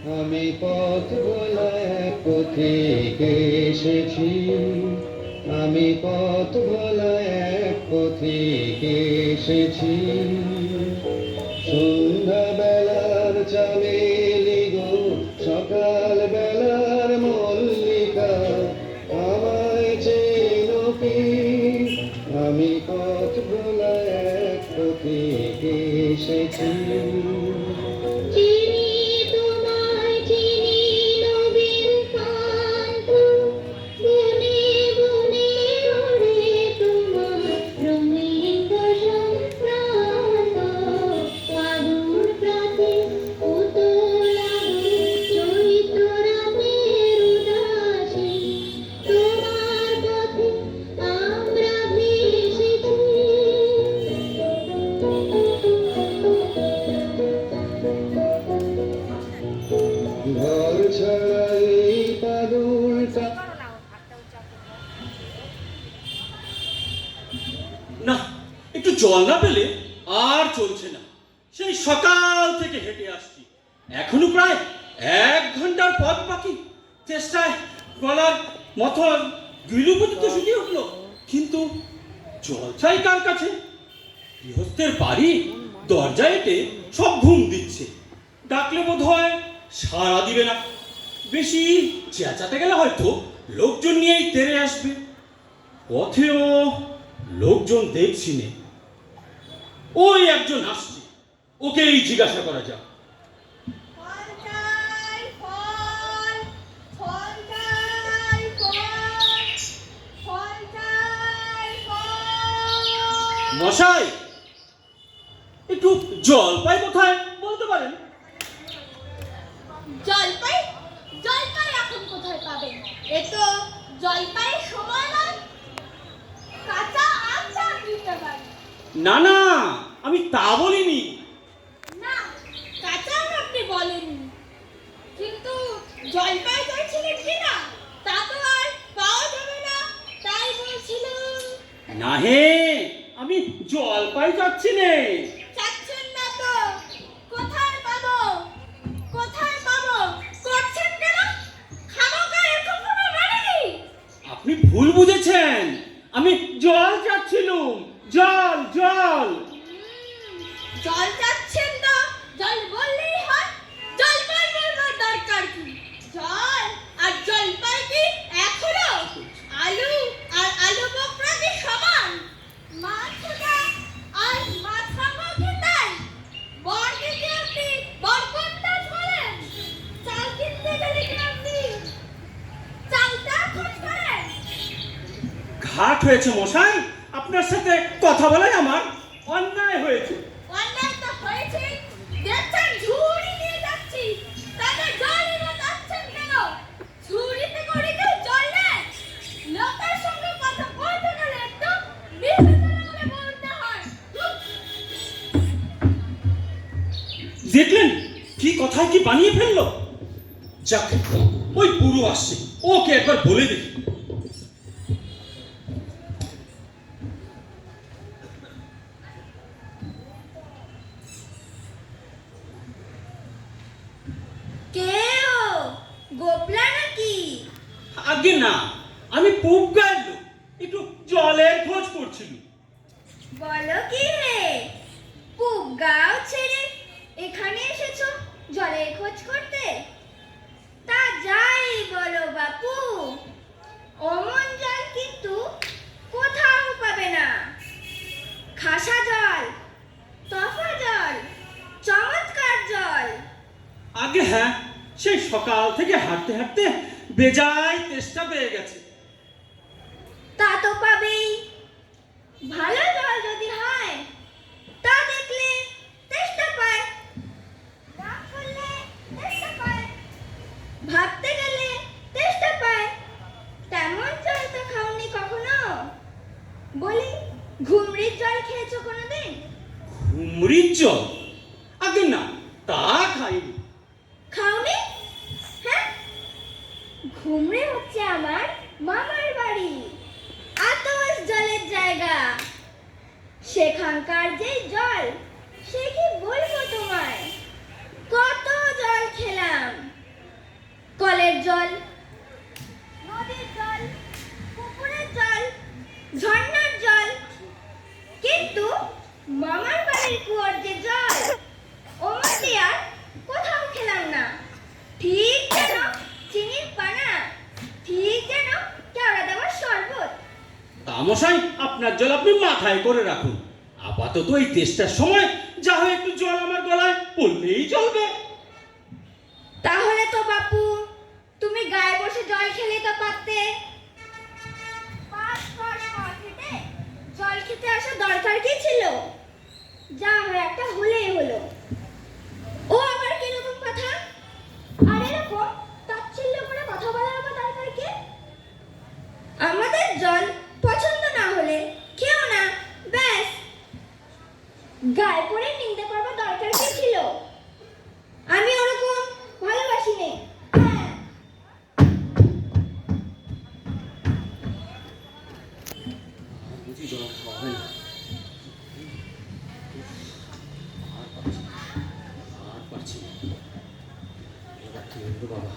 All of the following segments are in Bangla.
আমি পথ ভোলা এক পথিক এসেছি, আমি পথ ভোলা এক পথিক এসেছি। সন্ধ্যা বেলার চামেলি গো, সকাল বেলার মল্লিকা, আমায় চেনো কি? আমি পথ ভোলা এক পথিক এসেছি। ঘর ছাড়া এই পাগলটা না, একটু জল না পেলে আর চলছে না। সেই সকাল থেকে হেঁটে আসছি, এখনো প্রায় 1 ঘন্টার পথ বাকি। চেষ্টায় গলার মথন গিলুগুলি তো শুকিয়ে উঠলো, কিন্তু জল চাই কার কাছে? গৃহস্থের বাড়ি, দরজা এঁটে সব ঘুম দিচ্ছে, ডাকলে বোধ হয় সাড়া দিবে না। বেশি চেঁচাতে গেলে হয়তো লোকজন নিয়েই তেড়ে আসবে। পথেও লোকজন দেখছি নে, ওই একজন আসছে, ওকেই জিজ্ঞাসা করা যাক। মশাই, একটু জলপাই কোথায় বলতে পারেন? জলপাই? জলপাই এখন কোথায় পাবেন? এ তো জলপাইয়ের সময় নয়। কাঁচা আম চা দিতে পারি। না না, আমি তা বলিনি। না, কাঁচা আম আপনি বলেননি, কিন্তু জলপাই চাইছিলেন কিনা তা তো আর পাওয়া যাবে না, তাই বলছিলাম। না হে, আমি জলপাই যাচ্ছি নে। চাচ্ছেন না তো কোথায় পাবো? কোথায় পাবো করছেন কেন? খামোকা এরকম কোনো মানে নেই। আপনি ভুল বুঝেছেন, আমি জল চাচ্ছিলুম, জল জল। জল চাচ্ছেন না, জল বললেই হয়। জলপাই বলবার দরকার কি? জল আর জলপাই কি এক হলো? আলু আর আলু বোখরা কি সমান? মাছ ভাজা আর মাছ ভাজা কি তাই? বরকে কি আপনি বরকন্দাজ বলেন? চাল কিনতে গেলে কি আপনি চালটা খোঁজ করেন? ঘাট হয়েছে মশাই, আপনার সাথে কথা বলাই আমার অন্যায় হয়েছে। অন্যায় তো হয়েছে। দেখছেন ঝুড়ি নিয়ে যাচ্ছি, তাতে জলই না যাচ্ছেন কেন? ঝুড়িতে করে কেউ জল নেয়? লোকের সঙ্গে কথা বলতে গেলে একটু বিবেচনা করে বলতে হয়। দেখলেন কি কথায় কি বানিয়ে ফেললো? যাক, ওই বুড়ো আসছে, ওকে একবার বলে দেখি। কেউ গোপলা নাকি? আগে না, আমি পুব গায়ের লোক, একটু জলের খোঁজ করছিল। বলো কি রে, পুব গাও ছেড়ে এখানে এসেছো জলের খোঁজ করতে? তা যাই বলো বাপু, অমন জল কিন্তু কোথাও পাবে না। খাসা জল, তফা জল, চমৎকার জল। আগে হ্যাঁ, সেই সকাল থেকে হাঁটতে হাঁটতে বেজায় তেষ্টা পেয়ে গেছে। তা তো পাবেই। ভালো জল যদি হয় তা দেখলে তেষ্টা পায়, না করলে তেষ্টা পায়, ভাবতে গেলে তেষ্টা পায়। তেমন জল তো খাওনি কখনো? বলি, ঘুমরির জল খেয়েছো কোনোদিন? ঘুমরির জল? আগে না, তা খাইনি। খাওনি? হ্যাঁ, ঘুমরে হচ্ছে আমার মামার বাড়ি, আতস জলের জায়গা। সেখানকার যে জল, সে কি বলবো তোমায়। কত জল খেলাম, মশাই, আপনার জল আপনি মাথায় করে রাখুন। আপাতত এই টেস্টার সময় যা হয় একটু জল আমার গলায় পড়লেই চলবে। তাহলে তো বাপু তুমি গায়ে বসে জল খেলে তো পারতে। জল খেতে আসা দরকার কি ছিল? যা হয় একটা হলেই হলো। ও আবার কিরকম কথা? আরে রাখো, তাচ্ছিল্য করে কথা বলার আবার দরকার কি? আমাদের জল পছন্দ না হলে খেও না, ব্যাস। গায়ে পড়ে নিন্দা করবার দরকার কি ছিল? আমি ওরকম ভালোবাসি নে। হ্যাঁ। বুঝি জল খাওয়া হয় না। আর পারছি না। এবার কি হলো বাবা?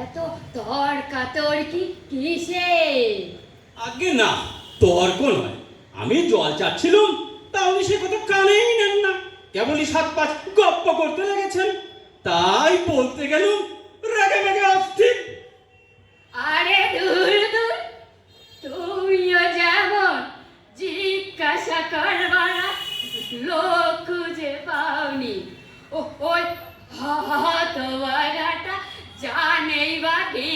এত তর্কাতর্কি কিসে? আগে না, তর্ক নয়। আমি জল চাচ্ছিলাম, তা উনি সে কথা কানেই নেন না, কেবলই 7-5 গপ্প করতে লেগেছেন। তাই বলতে গেলুম রেগে মেগে অস্থির। আরে দূর দূর, তুমিও যেমন জিজ্ঞাসা করবার লোক খুঁজে পাওনি। ওই হতবাগাটা জানেই বাকি,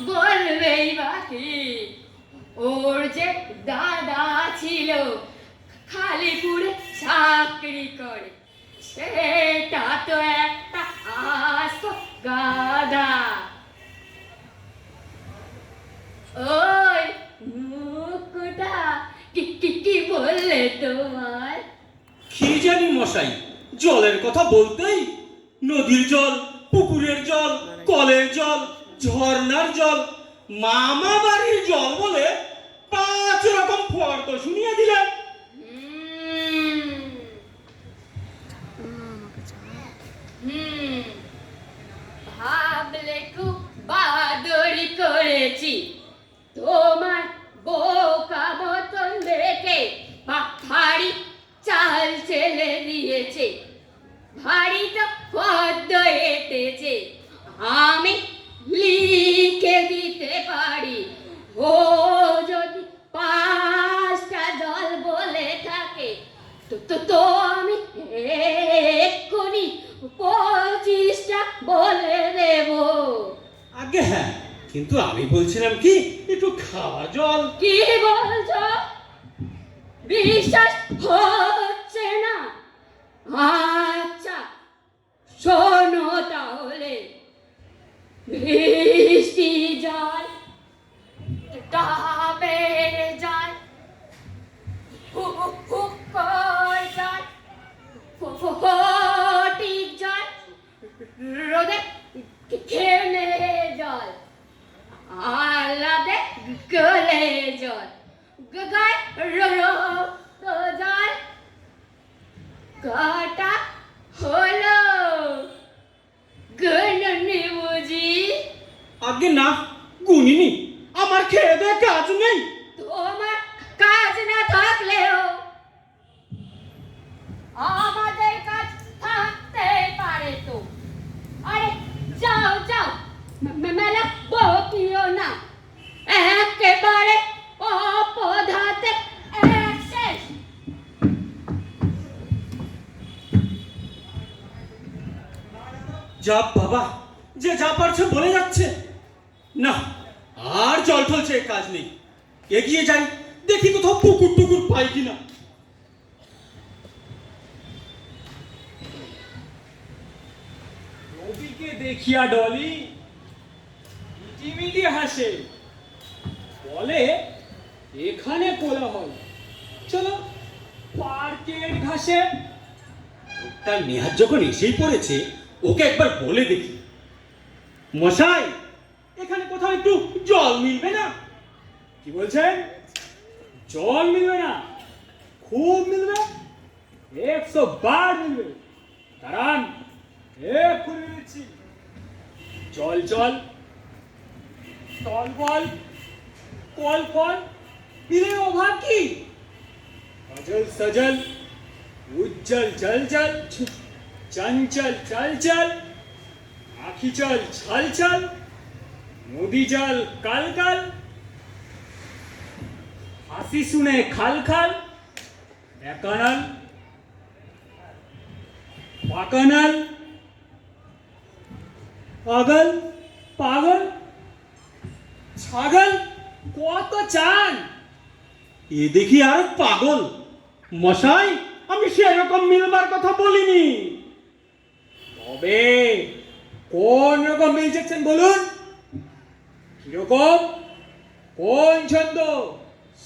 বলবেই বাকি। ওর যে দাদা ছিল খালিপুরে চাকরি করে, সেটা তো একটা আস্ত গাধা। ওই মুখটা কি কি কি বললে তোমার? কি জানি মশাই, জলের কথা বলতেই নদীর জল, পুকুরের জল, কলের জল, ঝর্ণার জল, মামা বাড়ির জল বলে 5 রকম ফর্দ শুনিয়ে দিলেন। ভাবলে খুব বাদরি করেছি, তোমার বোকা মতন দেখে ভারী চাল ছেলে দিয়েছে, ভারী তো পদ্ম এঁটেছে। আমি লিখে দিতে পারি, ও যদি 5টা জল বলে থাকে তো তো তো আমি এক্ষুনি 25টা বলে দেব। আগে হ্যাঁ, কিন্তু আমি বলছিলাম কি, একটু খাওয়া জল। কি বলছো? বিশ্বাস হচ্ছে না? আচ্ছা শোনো তাহলে। বৃষ্টি জল, ডাবের জল, হুক্কর জল, ফটিক জল, রোদে খেলে জল, আলাদে গলে জল, গায়ে রক্ত জল। কটা হলো? গণনি বুঝি? আগে না, গুনিনি। আমার খেয়ে দেয়ে কাজ নেই। তোমার কাজ না থাকলেও আমাদের কাজ থাকতে পারে তো। আরে যাও যাও, মেলা বকিও না, একেবারে অপদার্থে এক শেষ। যা বাবা, যে যা পারছে বলে যাচ্ছে। না, আর জল ঠলছে কাজ নেই। এগিয়ে যাই, দেখি কোথাও পুকুর টুকুর পাই কিনা। রবিকে দেখিয়া ডলি মিটিমিটি হাসে, বলে এখানে কোলাহল, চলো পার্কের ঘাসে। তার নেহাত যখন এসেই পড়েছে, ওকে একবার বলে দেখি। মশাই, এখানে কোথাও একটু জল মিলবে না? কি বলছেন? জল মিলবে না? খুব মিলবে, 100 বার মিলবে। দাঁড়ান, এক্ষুনি দিচ্ছি। জল জল, টল বল, কল ফল, মিলে অভাব কি? সজল সজল, উজ্জ্বল জল জল, চঞ্চল চল চল, আখি চল ছল ছল, নদী জল কাল কাল, হাসি শুনে খাল খাল, একানাল বাকানাল, পাগল পাগল, ছাগল কত চান। এ দেখি আর পাগল। মশাই, আমি সেরকম মিলবার কথা বলিনি। তবে কোন রকম মিল চাচ্ছেন বলুন? কিরকম, কোন ছন্দ,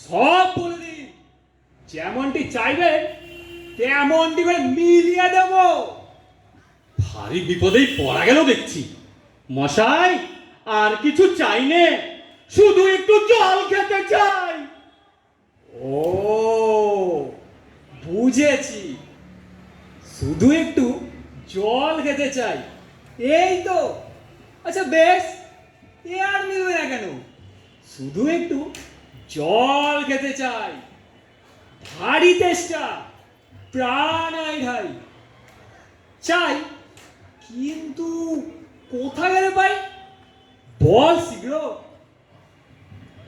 সব বলে দিন। যেমনটি চাইবেন তেমনটি করে মিলিয়ে দেব। ভারী বিপদেই পড়া গেল দেখছি। মশাই, আর কিছু চাই নে, শুধু একটু জল খেতে চাই। ও বুঝেছি, শুধু একটু জল খেতে চাই, এই তো। আচ্ছা বেশ, এ আর মিলবে না কেন? শুধু একটু জল খেতে চাই, ভারী তেষ্টা, প্রাণ আই ঢাই চাই, কিন্তু কোথায় গেলে পাই? বল শীঘ্র,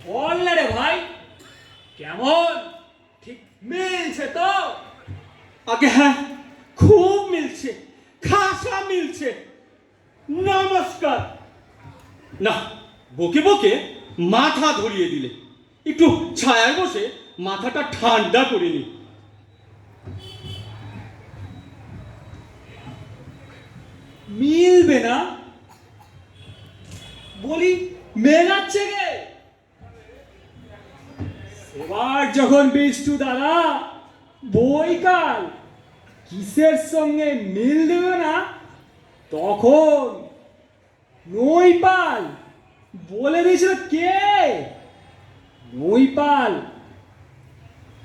বল না রে ভাই। কেমন, ঠিক মিলছে তো? আগে হ্যাঁ, খুব মিলছে, খাসা মিলছে। নমস্কার। না, বকে বকে মাথা ধরিয়ে দিলে। একটু ছায়ায় বসে মাথাটা ঠান্ডা করে নি। মিলবে না বলি, মেলাচ্ছে গে। এবার যখন বিষ্টু দাদা বইকাল কিসের সঙ্গে মিল দেবে না, তখন নইপাল বলে দিয়েছিল। কে নইপাল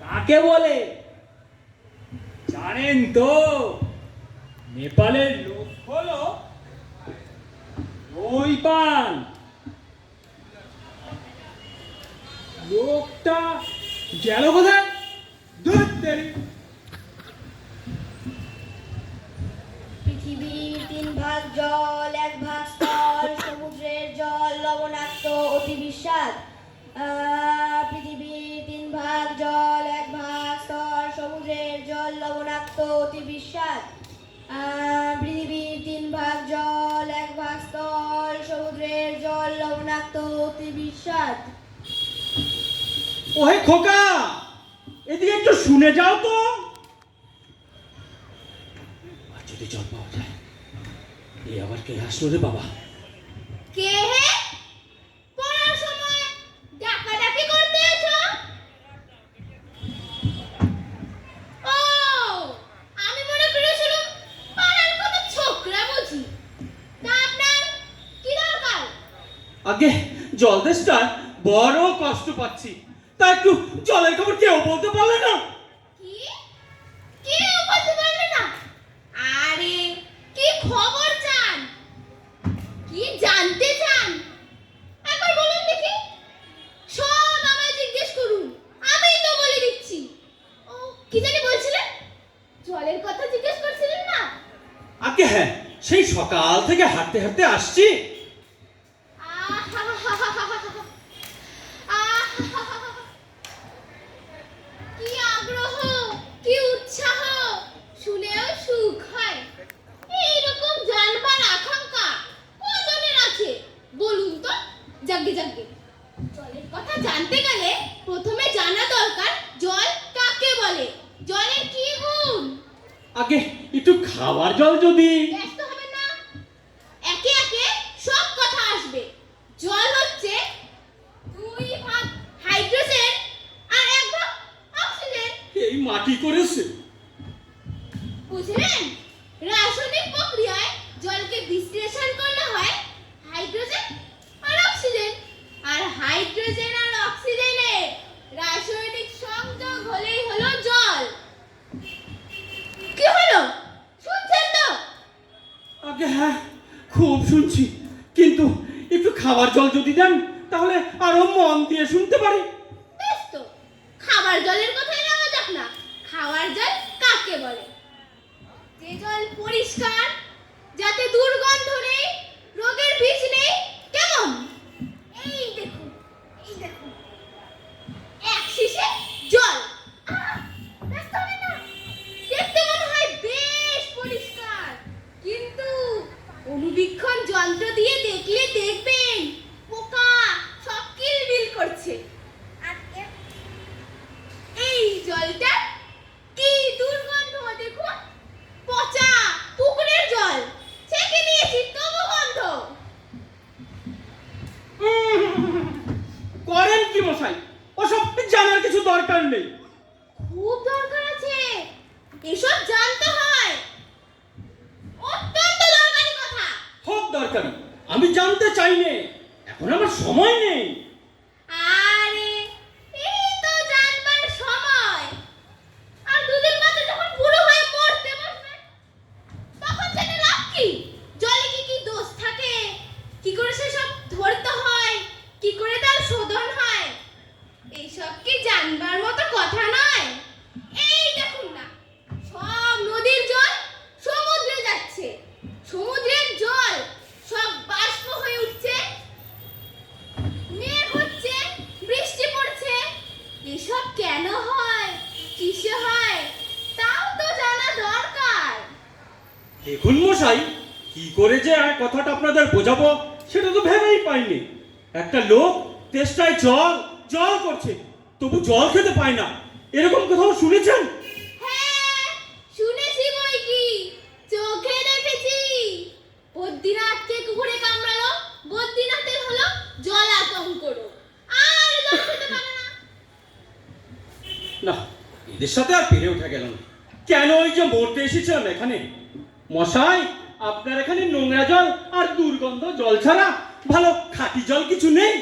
কাকে বলে জানেন তো? নেপালের লোক হলো নইপাল। লোকটা গেল কোথায়? ধুর তেরি। পৃথিবীর 3 ভাগ জল, 1 ভাগ স্থল, সমুদ্রের জল লবণাক্ত অতি বিস্বাদ। পৃথিবীর 3 ভাগ জল, 1 ভাগ স্থল, সমুদ্রের জল লবণাক্ত অতি বিস্বাদ। পৃথিবীর 3 ভাগ জল, 1 ভাগ স্থল, সমুদ্রের জল লবণাক্ত অতি বিস্বাদ। ওহে খোকা, এদিকে একটু শুনে যাও তো। আর যদি জল পাওয়া যায়। এ আবার কে আসলো রে বাবা? কে হে? পড়ার সময় ডাকাডাকি করতে এসো? ও, আমি মনে করেছিলাম পাড়ার কোনো ছোকরা বুঝি। তা আপনার কি দরকার? আগে জল দেশটা বড় কষ্ট পাচ্ছি, তা একটু জলের খবর কেউ বলতে পারলে না? কি? কেউ বলতে পারবে না? আরে, কি খবর চান? কি জানতে চান? একবার বলুন দেখি। সব আমায় জিজ্ঞেস করুন, আমিই তো বলে দিচ্ছি। ও, কি জানি বলছিলেন? জলের কথা জিজ্ঞেস করছিলেন না? আগে হ্যাঁ, সেই সকাল থেকে হাঁটতে হাঁটতে আসছি। কি আগ্রহ, কি উৎসাহ, শুনেও সুখ হয়। এইরকম জানবার আকাঙ্ক্ষা কজনের আছে বলুন তো? যাজ্ঞে যাজ্ঞে, জলের কথা জানতে গেলে প্রথমে জানা দরকার জল কাকে বলে, জলের কি গুণ। আগে একটু খাবার জল যদি। ব্যস্ত হবেন না, একে একে সব কথা আসবে। জল হচ্ছে 2 ভাগ হাইড্রোজেন আর 1 ভাগ অক্সিজেন। এই মাটি করেছে। বুঝলেন? রাসায়নিক প্রক্রিয়ায় জলকে বিশ্লেষণ করলে হয় হাইড্রোজেন আর অক্সিজেন, আর হাইড্রোজেন আর অক্সিজেনের রাসায়নিক সংযোগ হলেই হলো জল। কি হলো, শুনছেন তো? আগে হ্যাঁ, খুব শুনছি, কিন্তু একটু খাবার জল যদি দেন তাহলে আরো মন দিয়ে শুনতে পারি। বেশ তো, খাবার জলের কথাই নেওয়া যাক না। খাওয়ার জল কাকে বলে? যে এ জল পরিষ্কার, যাতে দুর্গন্ধ নেই, রোগের বিষ নেই। কেমন? এই দেখুন, এই দেখুন, এক শিশি জল। ব্যস্ত হবেন না, দেখতে মনে হয় বেশ পরিষ্কার, কিন্তু অনুবীক্ষণ যন্ত্র দিয়ে দেখলে দেখবেন পোকা সব কিলবিল করছে। আর এই জলটা কি দুর্গন্ধ দেখুন, পচা পুকুরের জল, ছেঁকে নিয়েছি তবু গন্ধ। করেন কি মশাই? ওসব জানার কিছু দরকার নেই। খুব দরকার আছে, এসব জানতে হয়, অত্যন্ত দরকারি কথা। খুব দরকারি, আমি জানতে চাই নে, এখন আমার সময় নেই। আরে এই তো জানবার সময়, আর দুদিন বাদে যখন বুড়ো হয়ে মরতে বসবে তখন জেনে লাভ কি? জলে কি কি দোষ থাকে, কি করে সেসব ধরতে হয়, কি করে তার শোধন হয়, এইসব কি জানবার মতো কথা নয়। এই দেখুন না, সব নদীর জল সমুদ্রে যাচ্ছে, সমুদ্রের জল সব বাষ্প হয়ে উঠছে, মেঘ হচ্ছে, বৃষ্টি পড়ছে। এসব কেন হয়, কিসে হয়, তাও তো জানা দরকার। দেখুন মশাই, কি করে যে আর কথাটা আপনাদের বোঝাবো সেটা তো ভেবেই পাইনি। একটা লোক তেষ্টায় জল জল করছে, তবু জল খেতে পায় না, এরকম কোথাও শুনেছেন? হ্যাঁ, শুনেছি বই কি, চোখে দেখেছি। বদ্রীনাথকে কুকুরে কামড়ালো, বদ্রীনাথের হলো জলাতঙ্ক রোগ, আর জল খেতে পারে না। না, এদের সাথে আর পেরে ওঠা গেল না। কেন ওই যে মরতে এসেছিলাম এখানে? মশাই, আপনার এখানে নোংরা জল আর দুর্গন্ধ জল ছাড়া ভালো খাঁটি জল কিছু নেই?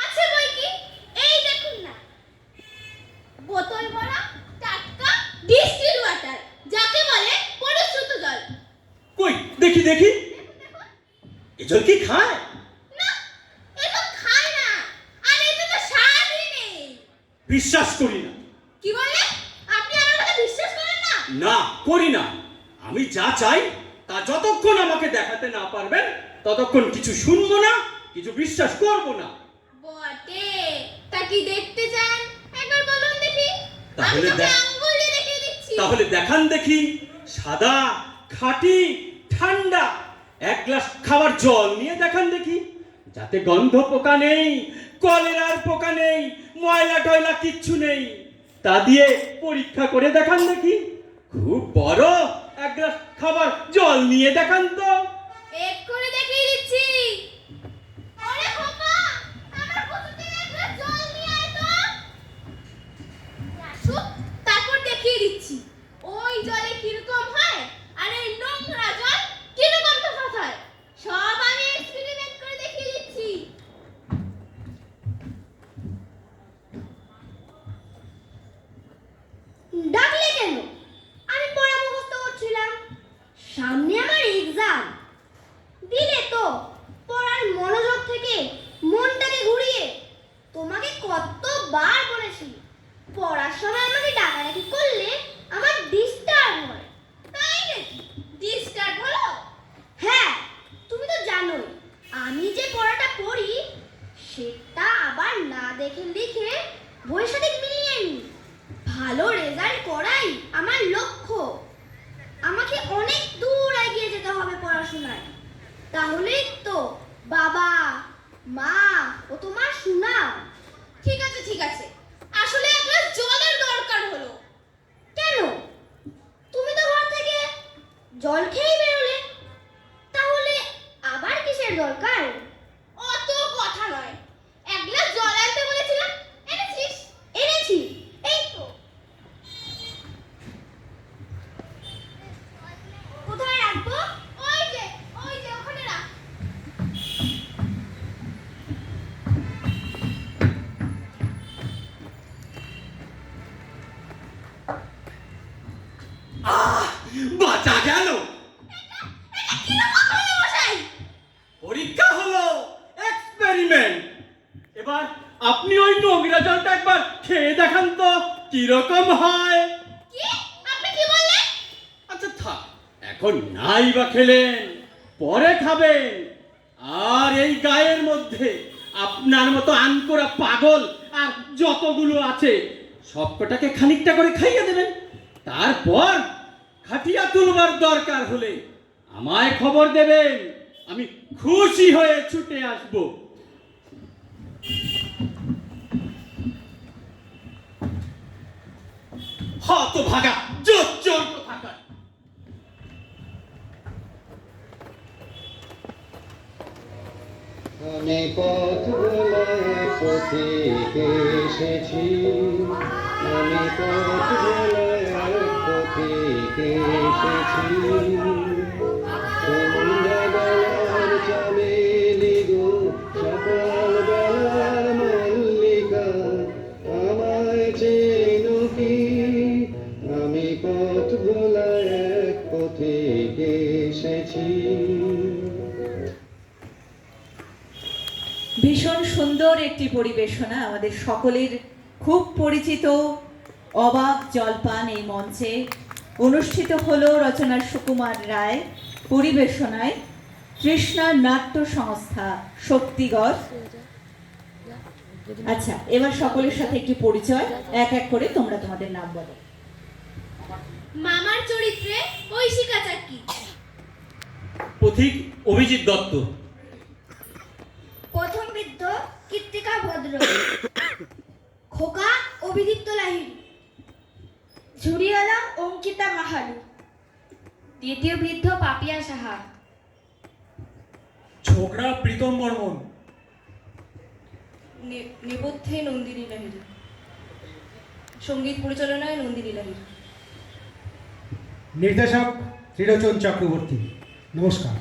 আছে বই কি, এই দেখুন না, বোতল ভরা টাটকা ডিস্টিল ওয়াটার, যাকে বলে পরিশ্রুত জল। কই দেখি দেখি, দেখুন দেখুন। এ জল কি খায়? না, এ তো খায় না, আর এতে তো স্বাদই নেই। বিশ্বাস করি না। কি বললে? আপনি আমার কথা বিশ্বাস করেন না? না, করি না। আমি যা চাই তা যতক্ষণ আমাকে দেখাতে না পারবেন ততক্ষণ কিছু শুনবো না, কিছু বিশ্বাস করব না। বটে, তা কি দেখতে চান? একবার বলুন দেখি। তাহলে আমি দেখ- আঙ্গুল দিয়ে দেখিয়ে দিচ্ছি। তাহলে দেখান দেখি, সাদা খাঁটি ঠান্ডা এক গ্লাস খাবার জল নিয়ে দেখান দেখি, যাতে গন্ধ পোকা নেই, কলেরার পোকা নেই, ময়লা টয়লা কিচ্ছু নেই, তা দিয়ে পরীক্ষা করে দেখান দেখি। খুব বড় এক গ্লাস খাবার জল নিয়ে দেখান তো। এক করে দেখিয়ে দিচ্ছি। আরে খোকা, আমার বোতল থেকে এক গ্লাস জল নিয়ে আয় তো। আসো, তারপর দেখিয়ে দিচ্ছি ওই জলে কিরকম হয়, আর এই নোংরা জল কিরকম তফাৎ হয়, সব আমি এক্সপেরিমেন্ট করে দেখিয়ে দিচ্ছি। ডাকলে কেন? আমি পড়া মুখস্থ করছিলাম, সামনে আমার এক্সাম। দিলে তো পড়ার মনোযোগ থেকে মনটাকে ঘুরিয়ে। তোমাকে কতবার বলেছি, পড়ার সময় আমাকে ডাকাডাকি করলে আমার ডিস্টার্ব হয়। তাই নাকি ডিস্টার্ব হলো? হ্যাঁ, তুমি তো জানোই আমি যে পড়াটা পড়ি সেটা আবার না দেখে লিখে বইয়ের সাথে মিলিয়ে নিই। ভালো রেজাল্ট করাই আমার লক্ষ্য। আমাকে অনেক দূর এগিয়ে যেতে হবে পড়াশোনায়, তাহলেই তো বাবা মা ও তোমার সুনাম। ঠিক আছে ঠিক আছে, আসলে এক গ্লাস জলের দরকার হলো। কেন? তুমি তো ঘর থেকে জল খেয়েই বেরোলে, তাহলে আবার কিসের দরকার? অত কথা নয়, এক গ্লাস জল আনতে বলেছিলাম, এনেছিস? এনেছি, এই তো। কোথায় রাখবো? ওই যে ওখানে রাখ। বাঁচা গেল। এটা কিরকম হলো মশাই? পরীক্ষা হলো, এক্সপেরিমেন্ট। এবার আপনি ওই নোংরা জলটা একবার খেয়ে দেখান তো কিরকম হয়। কি? আপনি কি বললেন? আচ্ছা থাক, এখন নাই বা খেলেন, পরে খাবেন। আর এই গায়ের মধ্যে আপনার মতো আনকোরা পাগল আর যতগুলো আছে সবকটাকে খানিকটা করে খাইয়ে দেবেন। তারপর খাটিয়া তুলবার দরকার হলে আমায় খবর দেবেন, আমি খুশি হয়ে ছুটে আসব। হতভাগা জোচ্চোর কোথাকার। আমি পথ ভোলায় পথিক এসেছি, আমি পথ ভোলায় পথিক এসেছি। সন্ধ্যাবেলার চামেলি গো, সকাল বেলার মল্লিকা, আমায় চেনো কি? আমি পথ ভোলায় পথিক এসেছি। ভীষণ সুন্দর একটি পরিবেশনা, আমাদের সকলের খুব পরিচিত অবাক জলপান এই মঞ্চে অনুষ্ঠিত হলো রচনা সুকুমার রায়, পরিবেশনায় তৃষ্ণা নাট্য সংস্থা শক্তিগড়। আচ্ছা, এবার সকলের সাথে একটি পরিচয়, এক এক করে তোমরা তোমাদের নাম বলো। মামার চরিত্রে ঐশিকা চাকি, পথিক অভিজিৎ দত্ত, প্রথম বৃদ্ধ কৃত্তিকা ভদ্র, খোকা অভিদীপ্ত লাহিড়ী, ঝুড়িওয়ালা অঙ্কিতা মাহালু, দ্বিতীয় বৃদ্ধ পাপিয়া সাহা, ছোকরা প্রীতম বর্মন, নেপথ্যে নন্দিনী লাহিড়ী, সঙ্গীত পরিচালনায় নন্দিনী লাহিড়ী। নির্দেশক ত্রিলোচন চক্রবর্তী। নমস্কার।